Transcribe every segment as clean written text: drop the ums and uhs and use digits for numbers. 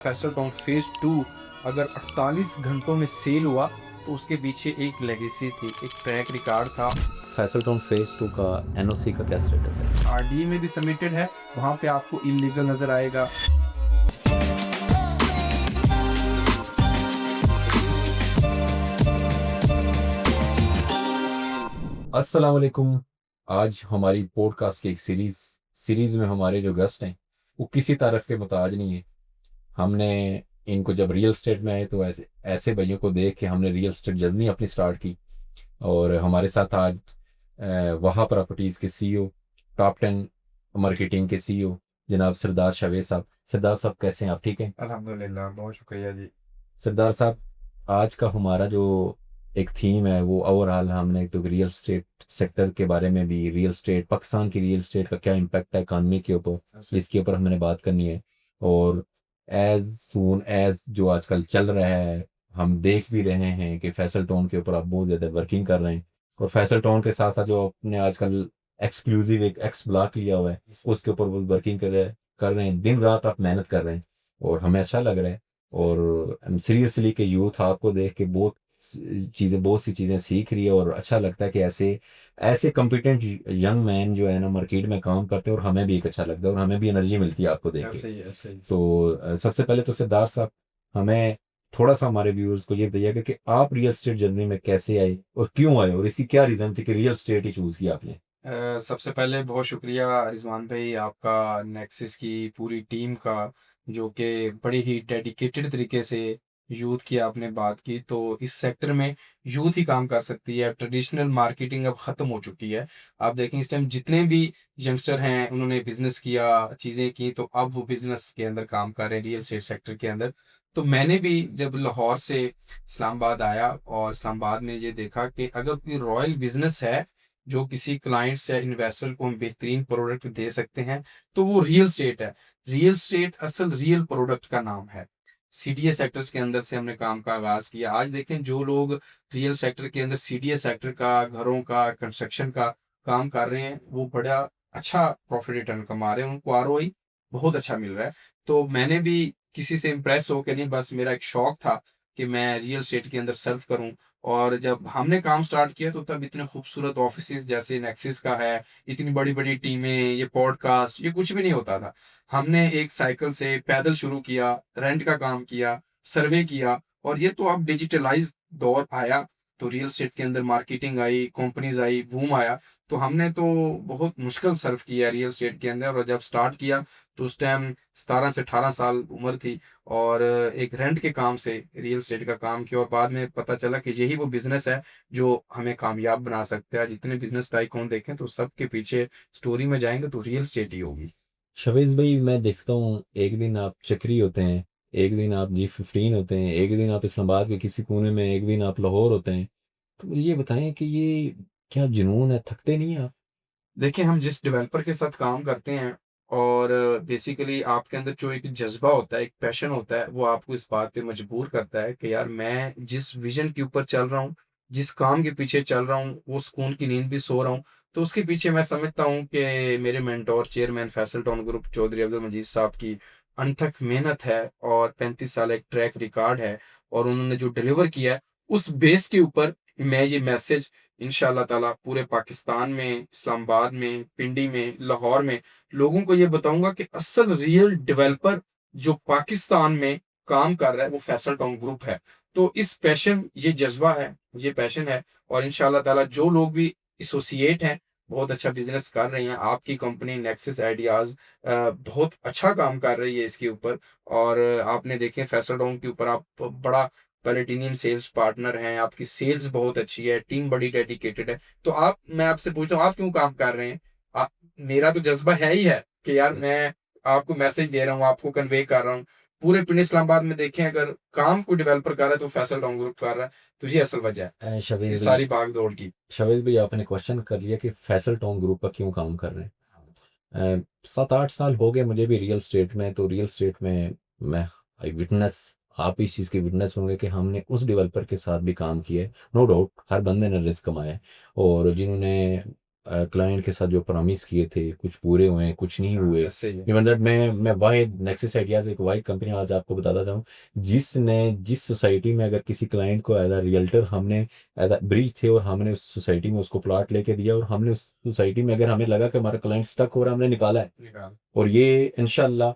Faisal town phase 2 अगर 48 घंटों में सेल हुआ तो उसके पीछे एक लेगेसी थी, एक ट्रैक रिकॉर्ड था। फैसल टाउन फेज़ 2 का एनओसी का क्या स्टेटस है? आरडीए में भी सबमिटेड है, वहाँ पे आपको इल्लीगल नज़र आएगा। अस्सलाम वालेकुम। आज हमारी पॉडकास्ट की एक सीरीज़ में हमारे जो गेस्ट हैं, वो किसी तारीफ़ के मोहताज नहीं है। हमने इनको जब रियल एस्टेट में आए तो ऐसे ऐसे भाइयों को देख के हमने रियल एस्टेट जर्नी अपनी स्टार्ट की। और हमारे साथ आज वहा प्रॉपर्टीज़ के सीईओ, टॉप 10 मार्केटिंग के सीईओ जनाब सरदार जावेद साहब। सरदार साहब कैसे हैं आप, ठीक हैं? अल्हम्दुलिल्लाह, बहुत शुक्रिया जी। सरदार साहब, आज का हमारा जो एक थीम है वो ओवरऑल हमने तो रियल एस्टेट सेक्टर के बारे में भी, रियल एस्टेट पाकिस्तान की रियल एस्टेट का क्या इम्पैक्ट है इकॉनमी के ऊपर, इसके ऊपर हमने बात करनी है। और एज सून एज जो आजकल चल रहा है, हम देख भी रहे हैं कि फैसल टाउन के ऊपर आप बहुत ज़्यादा वर्किंग कर रहे हैं। और फैसल टाउन के साथ साथ जो आपने आजकल एक्सक्लूसिव एक एक्स ब्लॉक लिया हुआ है, उसके ऊपर वो वर्किंग कर रहे हैं, दिन रात आप मेहनत कर रहे हैं और हमें अच्छा लग रहा है। और सीरियसली कि यूथ आपको देख के बहुत सी चीज़ें सीख रही है और अच्छा लगता है कि ऐसे ऐसे कॉम्पिटेंट यंग मैन जो है ना मार्केट में काम करते हैं, और हमें भी एक अच्छा लगता है और हमें भी एनर्जी मिलती है आपको देख के। ऐसे ही ऐसे ही तो सबसे पहले तो सिद्धार्थ साहब, हमें थोड़ा सा हमारे व्यूअर्स को ये बताइएगा कि आप रियल एस्टेट जर्नी में कैसे आए और क्यों आए और इसकी क्या रीज़न थी कि रियल एस्टेट ही चूज़ किया आपने? सबसे पहले बहुत शुक्रिया रिजवान भाई आपका, नेक्सिस की पूरी टीम का, जो कि बड़ी ही डेडिकेटेड तरीके से यूथ की आपने बात की। तो इस सेक्टर में यूथ ही काम कर सकती है। ट्रेडिशनल मार्केटिंग अब ख़त्म हो चुकी है। आप देखें इस टाइम जितने भी यंगस्टर हैं उन्होंने बिजनेस किया, चीज़ें की, तो अब वो बिजनेस के अंदर काम कर रहे हैं, रियल एस्टेट सेक्टर के अंदर। तो मैंने भी जब लाहौर से इस्लामाबाद आया और इस्लामाबाद में ये देखा कि अगर कोई रॉयल बिजनेस है जो किसी क्लाइंट्स या इन्वेस्टर को हम बेहतरीन प्रोडक्ट दे सकते हैं, तो वो रियल स्टेट है। रियल स्टेट असल रियल प्रोडक्ट का नाम है। सीडीए सेक्टर्स के अंदर से हमने काम का आगाज किया। आज देखें जो लोग रियल सेक्टर के अंदर सीडीए सेक्टर का, घरों का, कंस्ट्रक्शन का काम कर रहे हैं, वो बड़ा अच्छा प्रॉफिट रिटर्न कमा रहे हैं, उनको आरओआई बहुत अच्छा मिल रहा है। तो मैंने भी किसी से इम्प्रेस होकर नहीं, बस मेरा एक शौक था कि मैं रियल स्टेट के अंदर सर्व करूं। और जब हमने काम स्टार्ट किया तो तब इतने खूबसूरत ऑफिसेज जैसे नेक्सिस का है, इतनी बड़ी-बड़ी टीमें, ये पॉडकास्ट, ये कुछ भी नहीं होता था। हमने एक साइकिल से पैदल शुरू किया, रेंट का काम किया, सर्वे किया, और ये तो अब डिजिटलाइज़ दौर आया, तो रियल एस्टेट के अंदर marketing I, companies I, boom आया। तो हमने तो बहुत मुश्किल सर्व किया रियल एस्टेट के अंदर, और जब स्टार्ट किया तो उस टाइम 17 से 18 साल उम्र थी, और एक रेंट के काम से रियल एस्टेट का काम किया, और बाद में पता चला कि यही वो बिज़नेस है जो हमें कामयाब बना सकता है। जितने बिज़नेस टाइकून देखें तो सबके पीछे स्टोरी में जाएँगे तो रियल एस्टेट ही होगी। शवेज भाई, मैं देखता हूँ एक दिन आप चक्री होते हैं, एक दिन आप जी15 होते हैं, एक दिन आप इस्लामाबाद के किसी कोने में, एक दिन आप लाहौर होते हैं। तो मुझे ये बताएं कि ये क्या जुनून है, थकते नहीं हैं आप? देखिए, हम जिस डेवलपर के साथ काम करते हैं, और बेसिकली आपके अंदर जो एक जज़्बा होता है, एक पैशन होता है, वो आपको इस बात पे मजबूर करता है कि यार मैं जिस विज़न के ऊपर चल रहा हूँ, जिस काम के पीछे चल रहा हूँ, वो सुकून की नींद भी सो रहा हूँ। तो उसके पीछे मैं समझता हूँ कि मेरे mentor chairman Faisal Town Group Chaudhry Abdul Majeed sahab की अनथक मेहनत है, और 35 साल एक ट्रैक रिकॉर्ड है, और उन्होंने जो डिलीवर किया है, उस बेस के ऊपर मैं ये मैसेज इंशाअल्लाह ताला पूरे पाकिस्तान में, इस्लामाबाद में, पिंडी में, लाहौर में लोगों को ये बताऊँगा कि असल रियल डेवलपर जो पाकिस्तान में काम कर रहा है, वो फैसल टाउन ग्रुप है। तो इस पैशन, ये जज़्बा है, ये पैशन है, और इंशाअल्लाह ताला जो लोग भी एसोसिएट हैं, बहुत अच्छा बिज़नेस कर रहे हैं। आपकी कंपनी नेक्सस आइडियाज़ बहुत अच्छा काम कर रही है इसके ऊपर, और आपने देखें फैसल टाउन के ऊपर आप बड़ा प्लैटिनियम सेल्स पार्टनर हैं, आपकी सेल्स बहुत अच्छी है, टीम बड़ी डेडिकेटेड है। तो मैं आपसे पूछता हूँ, आप क्यों काम कर रहे हैं? आ मेरा तो जज़्बा है ही है कि यार मैं आपको मैसेज दे रहा हूँ, आपको कन्वे कर रहा हूँ। पूरे पिंड इस्लामाबाद में देखें, अगर काम कोई डेवलपर कर रहा है तो फैसल टाउन ग्रुप कर रहा है। तो ये असल वजह है, शवेज इस भाई, सारी भाग-दौड़ की। आपने क्वेश्चन कर लिया कि फैसल टाउन ग्रुप पर क्यों काम कर रहे हैं। 7-8 साल हो गए मुझे भी रियल स्टेट में। तो रियल स्टेट में मैं आई विटनेस, आप इस चीज़ के विटनेस होंगे कि हमने उस डेवलपर के साथ भी काम किया है। नो डाउट हर बंदे ने रिस्क कमाया है, और जिन्होंने क्लाइंट के साथ जो प्रॉमिस किए थे कुछ पूरे हुए कुछ नहीं हुए। ऐसे ही इवन दैट मैं वाहिद नेक्सिस आइडियाज एक वाहिद कंपनी आज आपको बताता चाहूँ जिसने जिस सोसाइटी में अगर किसी क्लाइंट को एज अ रियल्टर हमने एज अ ब्रीच थे और हमने उस सोसाइटी में उसको प्लॉट लेके दिया और हमने उस सोसाइटी में अगर हमें लगा कि हमारा क्लाइंट स्टक हो रहा है हमने निकाला है। निकाल। और ये इंशाल्लाह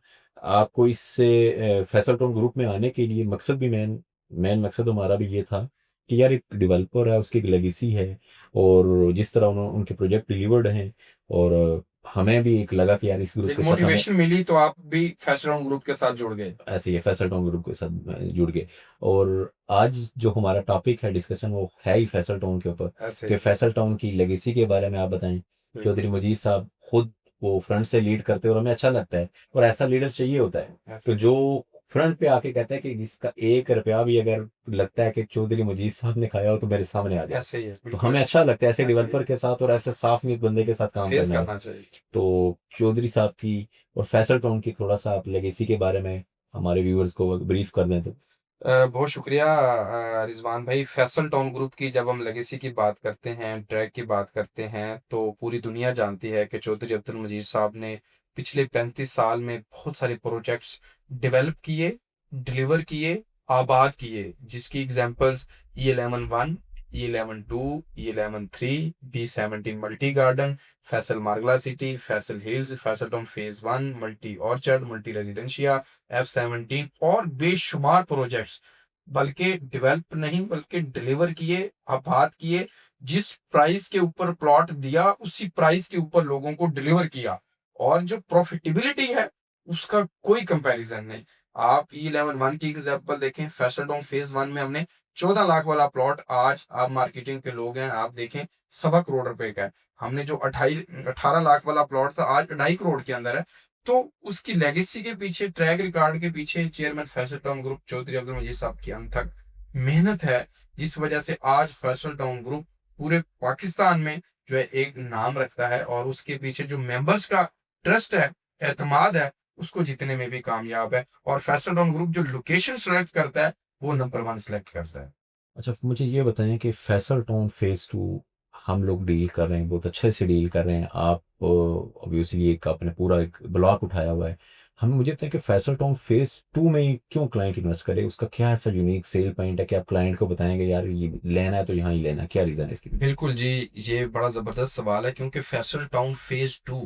आपको इससे फैसल टोन ग्रुप में आने के लिए मकसद भी मेन मेन मकसद हमारा भी ये था कि यार एक डेवलपर है उसकी एक लेगेसी है और जिस तरह उन्होंने उनके प्रोजेक्ट डिलीवर्ड हैं और हमें भी एक लगा कि यार इस ग्रुप एक के साथ हमें मोटिवेशन मिली तो आप भी फैशन ग्रुप के साथ जुड़ गए। ऐसे ही फैसल टोन ग्रुप के साथ जुड़ गए। और आज जो हमारा टॉपिक है डिस्कशन वो है ही फैसल टोन के ऊपर ऐसे कि ही। फैसल टाउन की लेगेसी के बारे में आप बताएं। बिल्कुल। चौधरी मजीद साहब खुद वो फ्रंट से लीड करते हैं और हमें अच्छा लगता है और ऐसा लीडर चाहिए होता है। ऐसे तो ही। जो फ्रंट पे आके कहता है कि जिसका 1 रुपया भी अगर लगता है कि चौधरी मजीद साहब ने खाया हो तो मेरे सामने आ जाए। ऐसे ही है, तो बिल्कुल हमें अच्छा लगता है ऐसे ऐसे ही डेवलपर के साथ और ऐसे साफ नीयत बंदे के साथ काम फेस करना है। करना चाहिए। तो चौधरी साहब की और फैसल टाउन की थोड़ा सा आप लेगेसी के बारे में हमारे व्यूअर्स को ब्रीफ कर दें तो। बहुत शुक्रिया रिजवान भाई। फैसल टाउन ग्रुप की जब हम लेगेसी की बात करते हैं, ट्रैक की बात करते हैं, तो पूरी दुनिया जानती है कि चौधरी अब्दुल मजीद साहब ने पिछले 35 साल में बहुत सारे प्रोजेक्ट्स डेवलप किए, डिलीवर किए, आबाद किए, जिसकी examples E11 1, E11 2, E11 3, B17 multi garden, Faisal मार्गला city, Faisal hills, Faisal town phase 1, multi orchard, multi residencia, F17 और बेशुमार प्रोजेक्ट्स, बल्कि डेवलप नहीं बल्कि डिलीवर किए, आबाद किए। जिस प्राइस के ऊपर प्लॉट दिया उसी प्राइस के ऊपर लोगों को डिलीवर किया, और जो प्रॉफिटेबिलिटी है उसका कोई कंपैरिजन नहीं। आप E11 1 की एग्जांपल देखें, फैशन टाउन फेज 1 में हमने 14 लाख वाला प्लॉट, आज आप मार्केटिंग के लोग हैं, आप देखें 1.25 करोड़ का है। हमने जो 18 लाख वाला प्लॉट था आज 2.5 करोड़ के अंदर है। तो उसकी लेगेसी के पीछे, ट्रैक रिकॉर्ड के पीछे chairman Faisal Town Group Chaudhry Abdul Majeed sahab की अनथक मेहनत है, जिस वजह से आज फैसल टाउन ग्रुप पूरे पाकिस्तान में जो है एक नाम रखता है, और उसके पीछे जो मेंबर्स का ट्रस्ट है, एतमाद है, उसको जीतने में भी कामयाब है। और फैसल टाउन ग्रुप जो लोकेशन सेलेक्ट करता है वो नंबर 1 सेलेक्ट करता है। अच्छा मुझे ये बताएं कि फैसल टाउन फेज 2 हम लोग डील कर रहे हैं बहुत अच्छे से डील कर रहे हैं। आप ऑब्वियसली एक आपने पूरा एक ब्लॉक उठाया हुआ है। हम मुझे बताएं कि फैसल टाउन फेज 2 में ही क्यों क्लाइंट इन्वेस्ट करे उसका क्या ऐसा यूनिक सेल पॉइंट है कि आप क्लाइंट को बताएंगे यार ये लेना है तो यहाँ ही लेना है क्या रीज़न है इसके लिए। बिल्कुल जी, ये बड़ा जबरदस्त सवाल है, क्योंकि Faisal town phase 2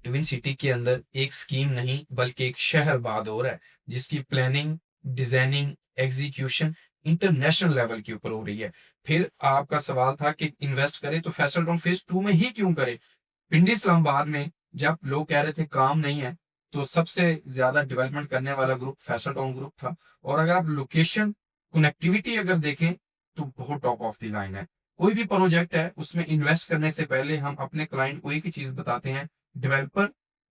twin city के अंदर एक स्कीम नहीं बल्कि एक शहर बाद हो रहा है, जिसकी planning, designing, execution international level के ऊपर हो रही है। फिर आपका सवाल था कि इन्वेस्ट करें तो फैसल टाउन फेज 2 में ही क्यों करें। पिंडी इस्लामाबाद में जब लोग कह रहे थे काम नहीं है, तो सबसे ज्यादा डेवलपमेंट करने वाला ग्रुप फैसल टाउन ग्रुप था। और अगर आप लोकेशन, कनेक्टिविटी अगर देखें तो बहुत टॉप ऑफ द लाइन है। कोई भी प्रोजेक्ट है उसमें इन्वेस्ट करने से पहले हम अपने क्लाइंट को एक ही चीज बताते हैं, डेवलपर,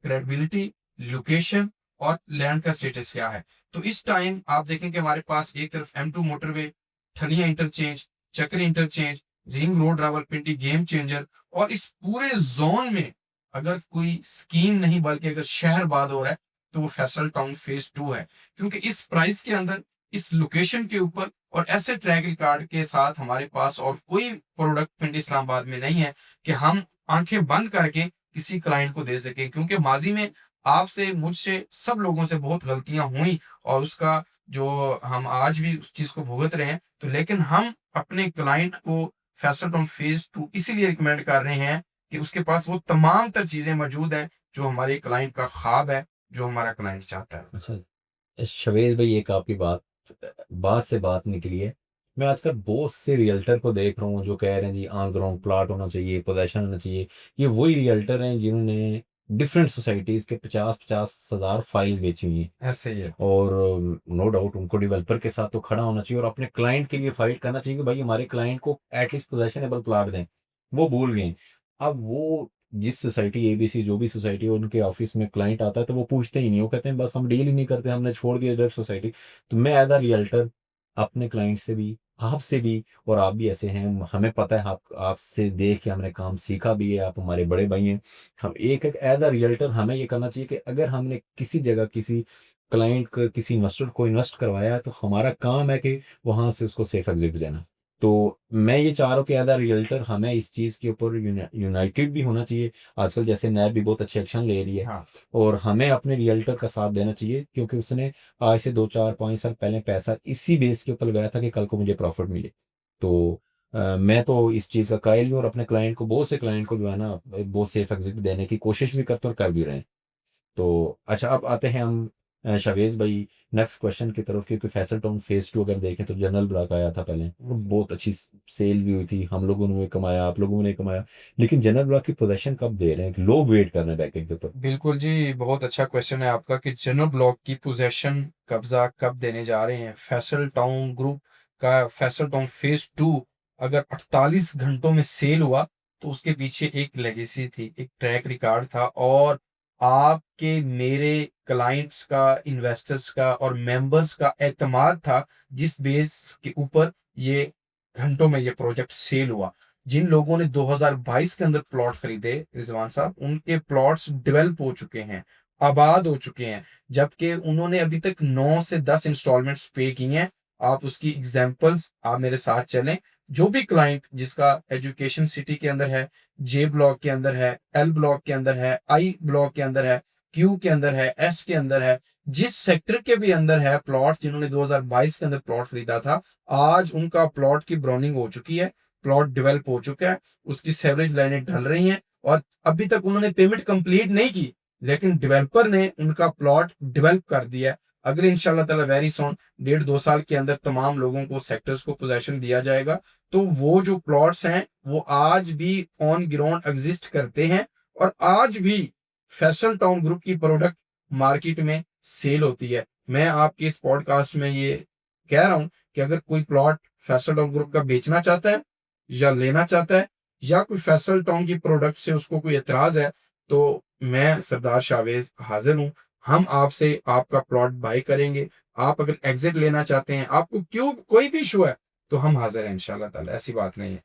क्रेडिबिलिटी, लोकेशन और लैंड का स्टेटस क्या है। तो इस टाइम आप देखें कि हमारे पास एक तरफ M2 मोटरवे, ठलिया इंटरचेंज, चक्र interchange, ring road Rawalpindi game changer, और इस पूरे जोन में अगर कोई स्कीम नहीं बल्कि अगर शहर बाद हो रहा है तो वो फैसल टाउन फेज 2 है। क्योंकि इस प्राइस के अंदर, इस लोकेशन के ऊपर और ऐसे ट्रैक रिकॉर्ड के साथ हमारे पास और कोई प्रोडक्ट पिंडी इस्लामाबाद में नहीं है कि हम आंखें बंद करके किसी क्लाइंट को दे सके। क्योंकि माजी में आपसे, मुझसे, सब लोगों से बहुत गलतियां हुई, और उसका जो हम आज भी उस चीज को भुगत रहे हैं। तो लेकिन हम अपने क्लाइंट को फैसल टाउन फेज 2 इसीलिए रिकमेंड कर रहे हैं कि उसके पास वो तमाम तर चीजें मौजूद हैं जो हमारे क्लाइंट का ख्वाब है, जो हमारा क्लाइंट चाहता है। अच्छा शवेज भाई एक आपकी बात बात से बात निकली है। मैं आजकल बहुत से रियल्टर को देख रहा हूँ जो कह रहे हैं जी ऑन ग्राउंड प्लाट होना चाहिए पोजेशन होना चाहिए। ये वही रियल्टर हैं जिन्होंने डिफरेंट सोसाइटीज के 50-50 हज़ार फाइल्स बेची हुई हैं। ऐसे ही है। और नो डाउट उनको डेवलपर के साथ तो खड़ा होना चाहिए और अपने क्लाइंट के लिए फाइट करना चाहिए कि भाई हमारे क्लाइंट को एटलीस्ट पोजेशनेबल प्लाट दें। वो भूल गए। अब वो जिस सोसाइटी एबीसी जो भी सोसाइटी है उनके ऑफिस में क्लाइंट आता है तो वो पूछते ही नहीं वो कहते हैं बस हम डील ही नहीं करते हमने छोड़ दिया डायरेक्ट सोसाइटी। तो मैं एज अ रियल्टर अपने क्लाइंट से भी आपसे भी और आप भी ऐसे हैं हमें पता है आप आपसे देख के हमने काम सीखा भी है आप हमारे बड़े भाई हैं। हम एक एक एज अ रियल्टर हमें ये करना चाहिए कि अगर हमने किसी जगह किसी क्लाइंट को किसी इन्वेस्टर को इन्वेस्ट करवाया है तो हमारा काम है कि वहां से उसको सेफ एग्जिट देना। तो मैं ये चाह रहा हूँ कि एज अ रियल्टर हमें इस चीज़ के ऊपर यूनाइटेड भी होना चाहिए। आजकल जैसे नैब भी बहुत अच्छे एक्शन ले रही है, हाँ और हमें अपने रियल्टर का साथ देना चाहिए, क्योंकि उसने आज से 2 4 5 साल पहले पैसा इसी बेस के ऊपर लगाया था कि कल को मुझे प्रॉफिट मिले। तो मैं तो इस चीज़ का कायल भी, और अपने क्लाइंट को, बहुत से क्लाइंट को जो है ना, बहुत सेफ एग्जिट देने की कोशिश भी करते हैं और कर भी रहे हैं। तो अच्छा, अब आते हैं हम शावेज भाई नेक्स्ट क्वेश्चन की तरफ, क्योंकि फैसल टाउन फेज 2 अगर देखें तो जनरल ब्लॉक आया था पहले, और बहुत अच्छी सेल भी हुई थी, हम लोगों ने कमाया, आप लोगों ने कमाया। लेकिन जनरल ब्लॉक की पोजीशन कब दे रहे हैं, लोग वेट कर रहे हैं बैकएंड के ऊपर। बिल्कुल जी, बहुत अच्छा क्वेश्चन है आपका कि जनरल ब्लॉक की पोजीशन कब्जा कब देने जा रहे हैं। फैसल टाउन ग्रुप का फैसल टाउन फेज 2 अगर 48 घंटों में सेल हुआ तो उसके पीछे एक लेगेसी थी, एक ट्रैक रिकॉर्ड था, और आपके मेरे क्लाइंट्स का, इन्वेस्टर्स का और मेंबर्स का एतमाद था, जिस बेस के ऊपर ये घंटों में ये प्रोजेक्ट सेल हुआ। जिन लोगों ने 2022 के अंदर प्लॉट खरीदे रिजवान साहब, उनके प्लॉट्स डेवलप हो चुके हैं, आबाद हो चुके हैं, जबकि उन्होंने अभी तक 9 से 10 इंस्टॉलमेंट्स पे की हैं। आप उसकी एग्जांपल्स, आप मेरे साथ चलें। जो भी क्लाइंट जिसका एजुकेशन सिटी के अंदर है, जे ब्लॉक के अंदर है, एल ब्लॉक के अंदर है, आई ब्लॉक के अंदर है, क्यू के अंदर है, एस के अंदर है, जिस सेक्टर के भी अंदर है प्लॉट, जिन्होंने 2022 के अंदर प्लॉट खरीदा था, आज उनका प्लॉट की ब्राउनिंग हो चुकी है, प्लॉट डेवलप हो चुका है, उसकी सेवरेज लाइनें ढल रही हैं, और अभी तक उन्होंने पेमेंट कंप्लीट नहीं की, लेकिन डेवलपर ने उनका प्लॉट डेवलप कर दिया है। अगर इंशाल्लाह ताला वेरी सोन 1.5 2 साल के अंदर तमाम लोगों को, सेक्टर्स को पोजेशन दिया जाएगा, तो वो जो प्लॉट्स हैं वो आज भी ऑन ग्राउंड एग्जिस्ट करते हैं, और आज भी फैसल टाउन ग्रुप की प्रोडक्ट मार्केट में सेल होती है। मैं आपके इस पॉडकास्ट में ये कह रहा हूं कि अगर कोई प्लॉट फैसल टाउन ग्रुप का बेचना चाहता है या लेना चाहता है, या कोई फैसल टाउन की प्रोडक्ट से उसको कोई एतराज है, तो मैं सरदार शावेज हाजिर हूं। हम आपसे आपका प्लॉट बाय करेंगे। आप अगर एग्जिट लेना चाहते हैं, आपको क्यों कोई भी इशू है, तो हम हाजिर हैं इंशाल्लाह ताला, ऐसी बात नहीं है।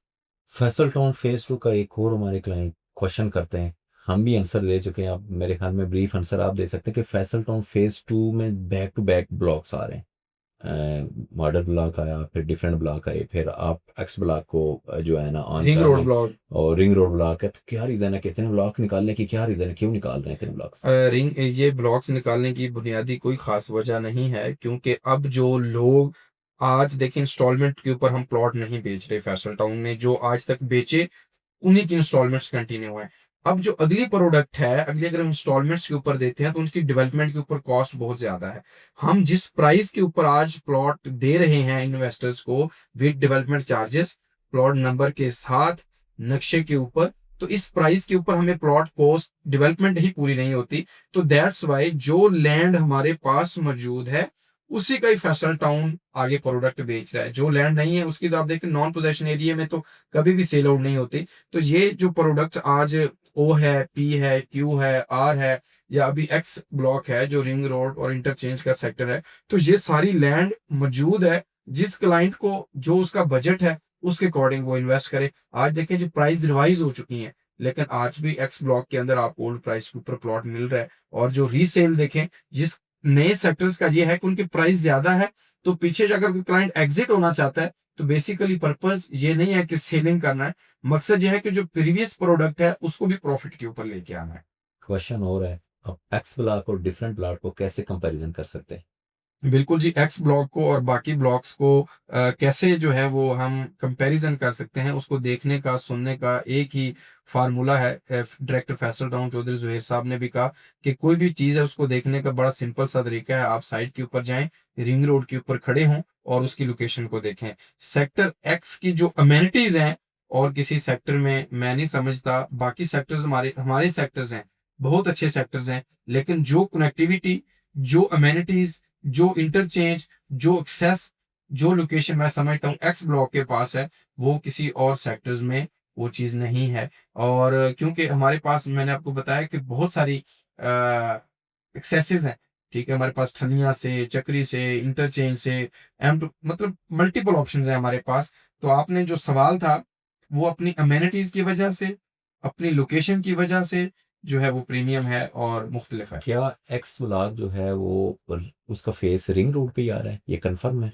फैसल टाउन फेज 2 का एक और हमारे क्लाइंट क्वेश्चन करते हैं, हम भी आंसर दे चुके हैं, आप मेरे ख्याल में ब्रीफ आंसर आप दे सकते हैं कि फैसल टाउन फेज 2 में बैक टू बैक ब्लॉक्स आ रहे हैं। मॉडल ब्लॉक आया, फिर डिफरेंट ब्लॉक आए, फिर आप एक्स ब्लॉक को जो है ना ऑन रिंग कर रहे रोड हैं, ब्लॉक। और रिंग रोड ब्लॉक है। तो क्या रीज़न है कि इतने ब्लॉक निकालने की, क्या रीज़न है, क्यों निकाल रहे हैं इतने ब्लॉक्स? रिंग ये ब्लॉक्स निकालने की बुनियादी कोई खास वजह नहीं है, क्योंकि अब जो लोग, आज देखिए इंस्टॉलमेंट के ऊपर हम प्लॉट नहीं बेच रहे। फैसल टाउन ने जो आज तक बेचे, उन्हीं की इंस्टॉलमेंट्स कंटिन्यू है। अब जो अगली प्रोडक्ट है, अगली अगर हम इंस्टॉलमेंट्स के ऊपर देते हैं तो उनकी डेवलपमेंट के ऊपर कॉस्ट बहुत ज्यादा है। हम जिस प्राइस के ऊपर आज प्लॉट दे रहे हैं इन्वेस्टर्स को, with development charges, plot number के साथ, नक्शे के ऊपर, तो इस प्राइस के ऊपर हमें प्लॉट कॉस्ट डेवलपमेंट ही पूरी नहीं होती। तो दैट्स वाई जो लैंड हमारे पास मौजूद है, उसी का ही फैसल टाउन आगे प्रोडक्ट बेच रहा है। जो लैंड नहीं है उसकी तो आप देखते नॉन पोजेशन एरिया में तो कभी भी सेल आउट नहीं होती। तो ये जो प्रोडक्ट आज ओ है, पी है, क्यू है, आर है, या अभी एक्स ब्लॉक है जो रिंग रोड और इंटरचेंज का सेक्टर है, तो ये सारी लैंड मौजूद है। जिस क्लाइंट को जो उसका बजट है उसके अकॉर्डिंग वो इन्वेस्ट करे। आज देखें जो प्राइस रिवाइज हो चुकी है, लेकिन आज भी एक्स ब्लॉक के अंदर आपको ओल्ड प्राइस के ऊपर प्लॉट मिल रहा है। और जो रीसेल देखें, जिस नए सेक्टर्स का ये है कि उनकी प्राइस ज्यादा है, तो पीछे अगर कोई क्लाइंट एग्जिट होना चाहता है, तो बेसिकली पर्पस ये नहीं है कि सेलिंग करना है, मकसद ये है कि जो प्रीवियस प्रोडक्ट है उसको भी प्रॉफिट के ऊपर लेके आना है। क्वेश्चन और है, आप एक्स ब्लॉक और डिफरेंट ब्लॉक को कैसे कंपैरिजन कर सकते हैं? बिल्कुल जी, एक्स ब्लॉक को और बाकी ब्लॉक्स को कैसे जो है वो हम कंपैरिजन कर सकते हैं, उसको देखने का, सुनने का एक ही फार्मूला है। डायरेक्टर फैसल टाउन चौधरी जुहेर साहब ने भी कहा कि कोई भी चीज़ है उसको देखने का बड़ा सिंपल सा तरीका है। आप साइट के ऊपर जाएं, रिंग रोड के ऊपर खड़े हों और उसकी लोकेशन को देखें। सेक्टर एक्स की जो अमेनिटीज हैं, और किसी सेक्टर में मैं नहीं समझता, बाकी सेक्टर्स हमारे हमारे सेक्टर्स हैं, बहुत अच्छे सेक्टर्स हैं, लेकिन जो कनेक्टिविटी, जो अमेनिटीज, जो इंटरचेंज, जो एक्सेस, जो लोकेशन मैं समझता हूँ एक्स ब्लॉक के पास है, वो किसी और सेक्टर्स में वो चीज नहीं है। और क्योंकि हमारे पास, मैंने आपको बताया कि बहुत सारी एक्सेसेस हैं, ठीक है, हमारे पास ठनिया से, चक्री से, इंटरचेंज से, एम टू, मतलब मल्टीपल ऑप्शंस हैं हमारे पास। तो आपने जो सवाल था वो अपनी अमेनिटीज की वजह से, अपनी लोकेशन की वजह से जो है वो प्रीमियम है और मुख्तलिफ है। क्या एक्स ब्लॉक जो है वो उसका फेस रिंग रोड पे ही आ रहा है, ये कंफर्म है?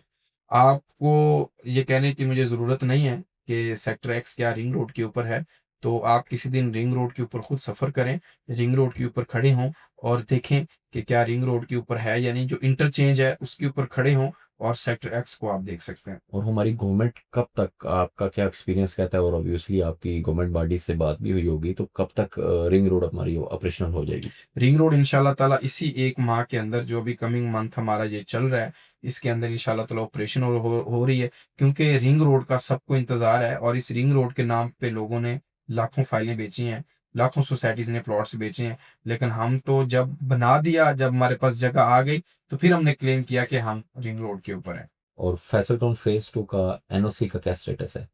आपको ये कहने की मुझे ज़रूरत नहीं है कि सेक्टर एक्स क्या रिंग रोड के ऊपर है। तो आप किसी दिन रिंग रोड के ऊपर खुद सफ़र करें, रिंग रोड के ऊपर खड़े हों और देखें कि क्या रिंग रोड के ऊपर है या नहीं। जो इंटरचेंज है उसके ऊपर खड़े हों और सेक्टर एक्स को आप देख सकते हैं। और हमारी गवर्नमेंट कब तक, आपका क्या एक्सपीरियंस कहता है, और ऑब्वियसली आपकी गवर्नमेंट बॉडी से बात भी हुई होगी, तो कब तक रिंग रोड हमारी ऑपरेशनल हो जाएगी? रिंग रोड इंशाल्लाह ताला इसी 1 माह के अंदर, जो अभी कमिंग मंथ हमारा ये चल रहा है, इसके अंदर इंशाल्लाह ताला ऑपरेशन हो रही है। क्योंकि रिंग रोड का सबको इंतज़ार है और इस रिंग रोड के नाम पे लोगों ने लाखों फाइलें बेची हैं, लाखों सोसाइटीज़ ने प्लॉट्स बेचे हैं। लेकिन हम तो जब बना दिया, जब हमारे पास जगह आ गई, तो फिर हमने क्लेम किया कि हम रिंग रोड के ऊपर हैं। और फैसल टाउन फेज 2 का एनओसी का क्या स्टेटस है?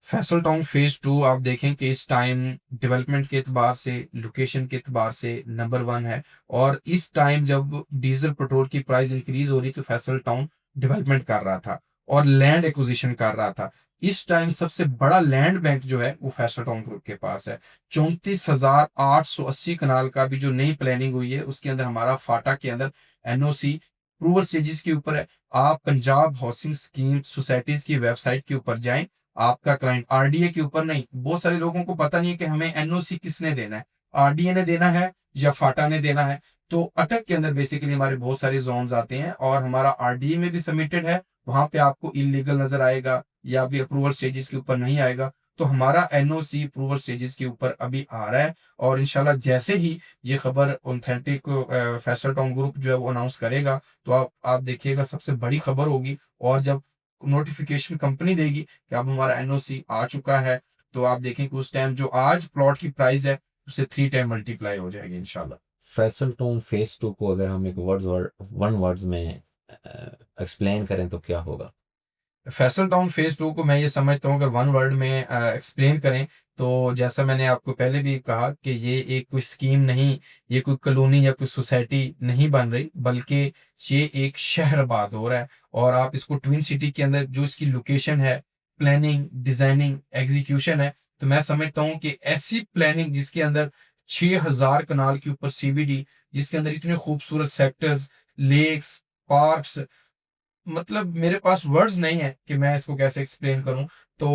फैसल टाउन फेज 2 आप देखें कि इस टाइम डेवलपमेंट के एतबार से, लोकेशन के एतबार से नंबर 1 है। और इस टाइम जब डीजल पेट्रोल की प्राइस इंक्रीज हो रही, तो फैसल टाउन डेवलपमेंट कर रहा था और लैंड एक्विजिशन कर रहा था। इस टाइम सबसे बड़ा लैंड बैंक जो है वो फैसल टाउन ग्रुप के पास है। 34,880 कनाल का भी जो नई प्लानिंग हुई है, उसके अंदर हमारा फाटा के अंदर एनओसी अप्रूवल स्टेजेस के ऊपर है। आप पंजाब हाउसिंग स्कीम सोसाइटीज की वेबसाइट के ऊपर जाएं, आपका क्लाइंट आरडीए के ऊपर नहीं। बहुत सारे लोगों को पता नहीं है कि हमें एनओसी किसने देना है, आरडीए ने देना है या फाटा ने देना है। तो अटक के अंदर बेसिकली हमारे बहुत सारे जोन्स आते हैं और हमारा आरडीए में भी सबमिटेड है। वहां पे आपको इलीगल नजर आएगा या भी अप्रूवल स्टेजेस के ऊपर नहीं आएगा। तो हमारा एनओसी अप्रूवल स्टेजेस के ऊपर अभी आ रहा है और इंशाल्लाह जैसे ही ये खबर ऑथेंटिक फैसल टाउन ग्रुप जो है वो अनाउंस करेगा, तो आप देखिएगा सबसे बड़ी खबर होगी। और जब नोटिफिकेशन कंपनी देगी कि अब हमारा एनओसी आ चुका है, तो आप देखें कि उस टाइम जो आज प्लॉट की प्राइस है उससे 3 टाइम मल्टीप्लाई हो जाएगी इंशाल्लाह। फैसल टाउन फेज 2 को अगर हम एक वन वर्ड्स में एक्सप्लेन करें तो क्या होगा? फैसल टाउन फेज 2 को मैं ये समझता हूँ, अगर वन वर्ड में एक्सप्लेन करें, तो जैसा मैंने आपको पहले भी कहा कि ये एक कोई स्कीम नहीं, ये कोई कॉलोनी या कोई सोसाइटी नहीं बन रही, बल्कि ये एक शहर आबाद हो रहा है। और आप इसको ट्विन सिटी के अंदर जो इसकी लोकेशन है, प्लानिंग, डिजाइनिंग, एग्जीक्यूशन है, तो मैं समझता हूँ कि ऐसी प्लानिंग जिसके अंदर 6,000 कनाल के ऊपर सीबीडी, जिसके अंदर इतने खूबसूरत सेक्टर्स, लेक्स, पार्क्स, मतलब मेरे पास वर्ड्स नहीं है कि मैं इसको कैसे एक्सप्लेन करूं। तो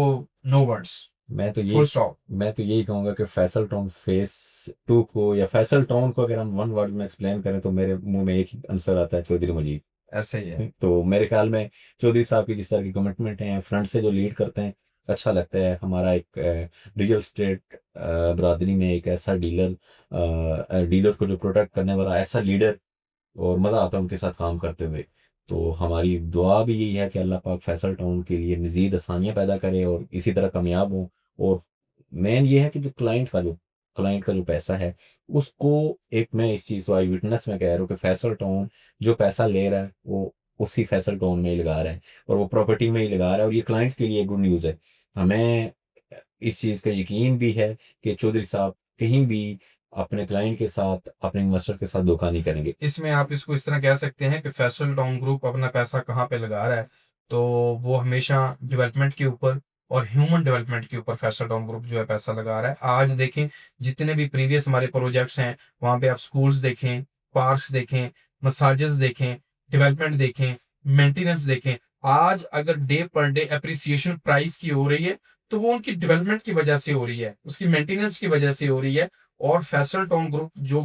नो वर्ड्स, मैं तो फुल यही स्टॉप। मैं तो यही कहूंगा कि फैसल टाउन फेज 2 को, या फैसल टाउन को अगर हम वन वर्ड में एक्सप्लेन करें, तो मेरे मुंह में एक ही आंसर आता है: चौधरी मजीद। ऐसे ही है। तो मेरे ख्याल में चौधरी साहब की जिस तरह की कमिटमेंट है, फ्रंट से जो लीड करते हैं, अच्छा लगता है। हमारा एक रियल स्टेट बरादरी में एक ऐसा डीलर को जो प्रोटेक्ट करने वाला ऐसा लीडर, और मज़ा आता है उनके साथ काम करते हुए। तो हमारी दुआ भी यही है कि अल्लाह पाक फैसल टाउन के लिए मज़ीद आसानियाँ पैदा करे और इसी तरह कामयाब हो। और मेन ये है कि जो क्लाइंट का जो पैसा है, उसको, एक मैं इस चीज़ को आई विटनेस में कह रहा हूँ कि फैसल टाउन जो पैसा ले रहा है वो उसी फैसल टाउन में ही लगा रहा है, और वो प्रॉपर्टी में ही लगा रहा है, और ये क्लाइंट्स के लिए गुड न्यूज़ है। हमें इस चीज़ का यकीन भी है कि चौधरी साहब कहीं भी अपने क्लाइंट के साथ, अपने इन्वेस्टर के साथ धोखा नहीं करेंगे। इसमें आप इसको इस तरह कह सकते हैं कि फैसल टाउन ग्रुप अपना पैसा कहाँ पे लगा रहा है, तो वो हमेशा डेवलपमेंट के ऊपर और ह्यूमन डेवलपमेंट के ऊपर फैसल टाउन ग्रुप जो है पैसा लगा रहा है। आज देखें, जितने भी प्रीवियस हमारे प्रोजेक्ट्स हैं, वहां पे आप स्कूल्स देखें, पार्क्स देखें, मसाजिस देखें, डेवलपमेंट देखें, मेंटेनेंस देखें। आज अगर day per day appreciation price की हो रही है, तो वो उनकी डेवलपमेंट की वजह से हो रही है, उसकी मेंटेनेंस की वजह से हो रही है। और फैसल टाउन ग्रुप जो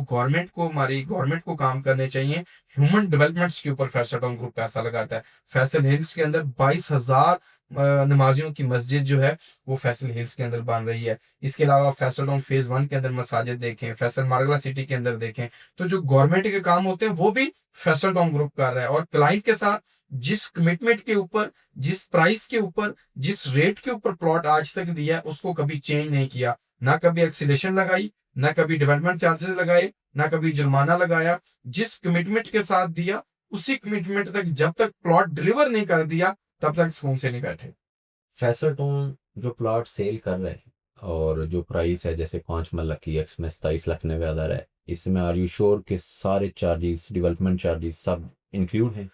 हमारी गवर्नमेंट को काम करने चाहिए, ह्यूमन डेवलपमेंट्स के ऊपर फैसल टाउन ग्रुप पैसा लगाता है। फैसल हिल्स के अंदर 22,000 नमाजियों की मस्जिद जो है वो फैसल हिल्स के अंदर बन रही है। इसके अलावा फैसल टाउन फेज 1 के अंदर मसाजिद देखें, फैसल मारगला सिटी के अंदर देखें, तो जो गवर्नमेंट के काम होते हैं वो भी फैसल टाउन ग्रुप कर रहा है। और क्लाइंट के साथ जिस कमिटमेंट के ऊपर, जिस प्राइस के ऊपर, जिस रेट के ऊपर प्लॉट आज तक दिया, उसको कभी चेंज नहीं किया। ना कभी एक्सीलेशन लगाई, ना कभी डेवलपमेंट चार्जेस लगाए, ना कभी जुर्माना लगाया। जिस कमिटमेंट के साथ दिया, उसी कमिटमेंट तक, जब तक प्लॉट डिलीवर नहीं कर दिया, तब तक सुकून से नहीं बैठे। फैसल टाउन जो प्लॉट सेल कर रहे हैं, और जो प्राइस है जैसे 5 लाख की, एक्स में 27,90,000 है, इसमें आर यू श्योर के सारे चार्जेस, डेवलपमेंट चार्जेस सब इंक्लूड हैं?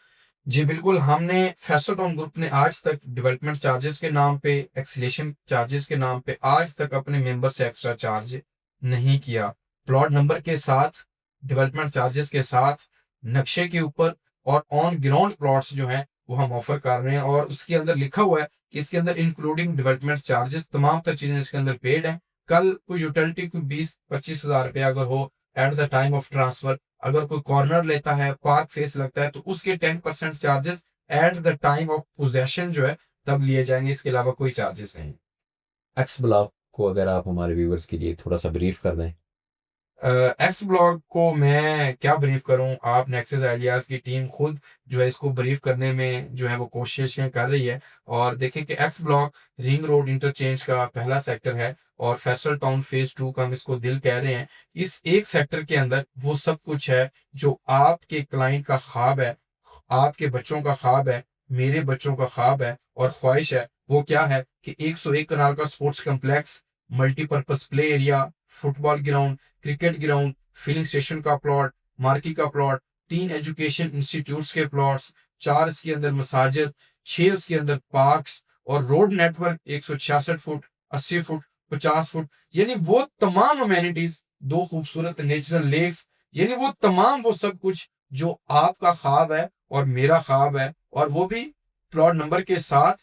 जी बिल्कुल। हमने फैसल टाउन ग्रुप ने आज तक डेवलपमेंट चार्जेस के नाम पे, एक्सीलेशन चार्जेस के नाम पे आज तक अपने मेंबर से एक्स्ट्रा चार्ज नहीं किया। प्लॉट नंबर के साथ, डेवलपमेंट चार्जेस के साथ, नक्शे के ऊपर और ऑन ग्राउंड प्लॉट्स जो हैं वो हम ऑफर कर रहे हैं, और उसके अंदर लिखा हुआ है कि इसके अंदर इंक्लूडिंग डेवलपमेंट चार्जेस तमाम तर चीजें इसके अंदर पेड हैं। कल कोई यूटिलिटी कोई 20-25 हज़ार रुपया अगर हो at the time of transfer, अगर कोई कॉर्नर लेता है, पार्क फेस लगता है, तो उसके 10% charges at the time of possession जो है तब लिए जाएंगे, इसके अलावा कोई चार्जेस नहीं। एक्स ब्लॉक को अगर आप हमारे व्यूवर्स के लिए थोड़ा सा ब्रीफ कर दें। एक्स ब्लॉग को मैं क्या ब्रीफ करूं, आप नेक्सस आइडियाज की टीम खुद जो है इसको ब्रीफ करने में जो है वो कोशिशें कर रही है। और देखें कि x block ring road interchange का पहला सेक्टर है, और फैसल टाउन फेज 2 का हम इसको दिल कह रहे हैं। इस एक सेक्टर के अंदर वो सब कुछ है जो आपके क्लाइंट का ख्वाब है, आपके बच्चों का ख्वाब है, मेरे बच्चों का ख्वाब है और ख्वाहिश है। वो क्या है कि 101 कनाल का sports complex, multipurpose play area, football ground, cricket ground, filling station का प्लॉट, मार्की का प्लॉट, 3 एजुकेशन इंस्टीट्यूट्स के प्लॉट्स, 4 इसके अंदर मसाजिद, 6 उसके अंदर पार्क्स, और road network 166 foot, 80 foot, 50 foot, यानी वो तमाम अमेनिटीज, 2 खूबसूरत नेचुरल लेक्स, यानी वो तमाम वो सब कुछ जो आपका ख्वाब है और मेरा ख्वाब है, और वो भी प्लॉट नंबर के साथ,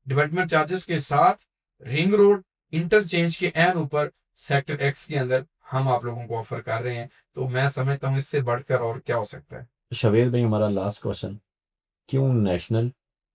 डेवलपमेंट चार्जेस के साथ, रिंग रोड इंटरचेंज के एन ऊपर सेक्टर एक्स के अंदर हम आप लोगों को ऑफर कर रहे हैं। तो मैं समझता हूँ इससे बढ़कर और क्या हो सकता है। शवेद भाई, हमारा लास्ट क्वेश्चन, क्यों नेशनल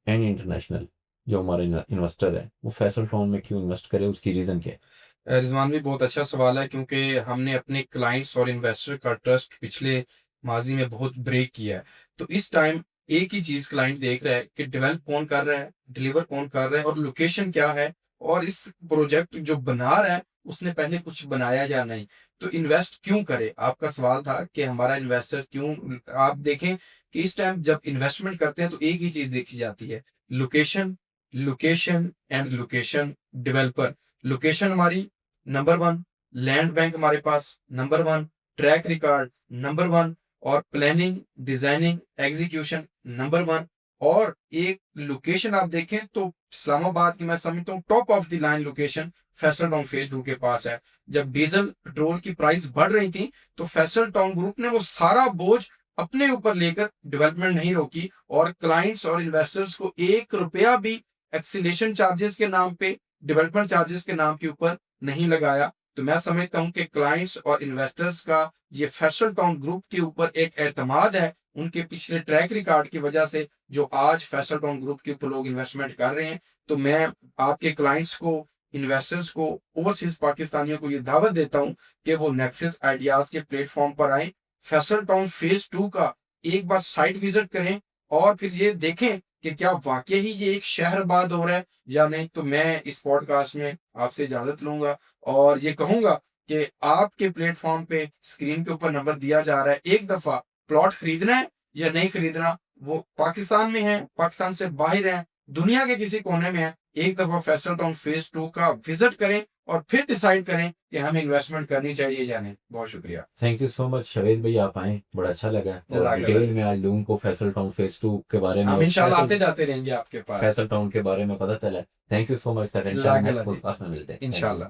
एंड इंटरनेशनल जो हमारे इन्वेस्टर है वो फैसल टाउन में क्यों इन्वेस्ट करे, उसकी रीज़न क्या है? रिजवान भी बहुत अच्छा सवाल है, क्योंकि हमने अपने क्लाइंट्स और इन्वेस्टर का ट्रस्ट पिछले माजी में बहुत ब्रेक किया है। तो इस टाइम एक ही चीज क्लाइंट देख रहा है कि डेवलप कौन कर रहा है, डिलीवर कौन कर रहा है, और लोकेशन क्या है, और इस प्रोजेक्ट जो बना रहा है उसने पहले कुछ बनाया या नहीं। तो इन्वेस्ट क्यों करे, आपका सवाल था कि हमारा इन्वेस्टर क्यों। आप देखें कि इस टाइम जब इन्वेस्टमेंट करते हैं तो एक ही चीज देखी जाती है, location, location and location. Developer, location हमारी नंबर 1, लैंड बैंक हमारे पास नंबर 1, ट्रैक रिकॉर्ड नंबर 1, और प्लानिंग, डिजाइनिंग, एग्जीक्यूशन नंबर 1। और एक लोकेशन आप देखें तो इस्लामाबाद की मैं समझता हूँ top of the line location Faisal town phase 2 के पास है। जब डीजल पेट्रोल की प्राइस बढ़ रही थी तो फैसल टाउन ग्रुप ने वो सारा बोझ अपने ऊपर लेकर डेवलपमेंट नहीं रोकी, और क्लाइंट्स और इन्वेस्टर्स को 1 रुपया भी एक्सीलेशन चार्जेस के नाम पे, डेवलपमेंट चार्जेस के नाम के ऊपर नहीं लगाया। तो मैं समझता हूं कि क्लाइंट्स और इन्वेस्टर्स का ये फैसल टाउन ग्रुप के ऊपर एक एतमाद है, उनके पिछले ट्रैक रिकॉर्ड की वजह से, जो आज फैसल टाउन ग्रुप के ऊपर लोग इन्वेस्टमेंट कर रहे हैं। तो मैं आपके क्लाइंट्स को, इन्वेस्टर्स को, ओवरसीज पाकिस्तानियों को ये दावत देता हूं कि वो नेक्सस आइडियाज के प्लेटफॉर्म पर आए, फैसल टाउन फेज 2 का एक बार साइट विजिट करें, और फिर ये देखें कि क्या वाकई ही ये एक शहर आबाद हो रहा है या नहीं। तो मैं इस पॉडकास्ट में आपसे इजाजत लूंगा और ये कहूंगा कि आपके प्लेटफॉर्म पे स्क्रीन के ऊपर नंबर दिया जा रहा है, एक दफा प्लॉट खरीदना है या नहीं खरीदना, वो पाकिस्तान में है, पाकिस्तान से बाहर है, दुनिया के किसी कोने में है, एक दफा फैसल टाउन फेज 2 का विजिट करें और फिर डिसाइड करें कि हमें इन्वेस्टमेंट करनी चाहिए या नहीं। बहुत शुक्रिया। Thank you so much Shwed भाई, आप आए, बड़ा अच्छा लगा, और जज़ाकल्लाह डिटेल जी। में आज लोगों को फैसल टाउन फेज 2 के बारे में हम और इंशाल्लाह फैसल आते जाते रहेंगे आपके पास। फैसल टाउन के बारे में पता चला है। Thank you so much sir, इंशाल्लाह जज़ाकल्लाह नेक्स्ट जी। पॉडकास्ट में मिलते हैं। Thank you. इंशाल्लाह।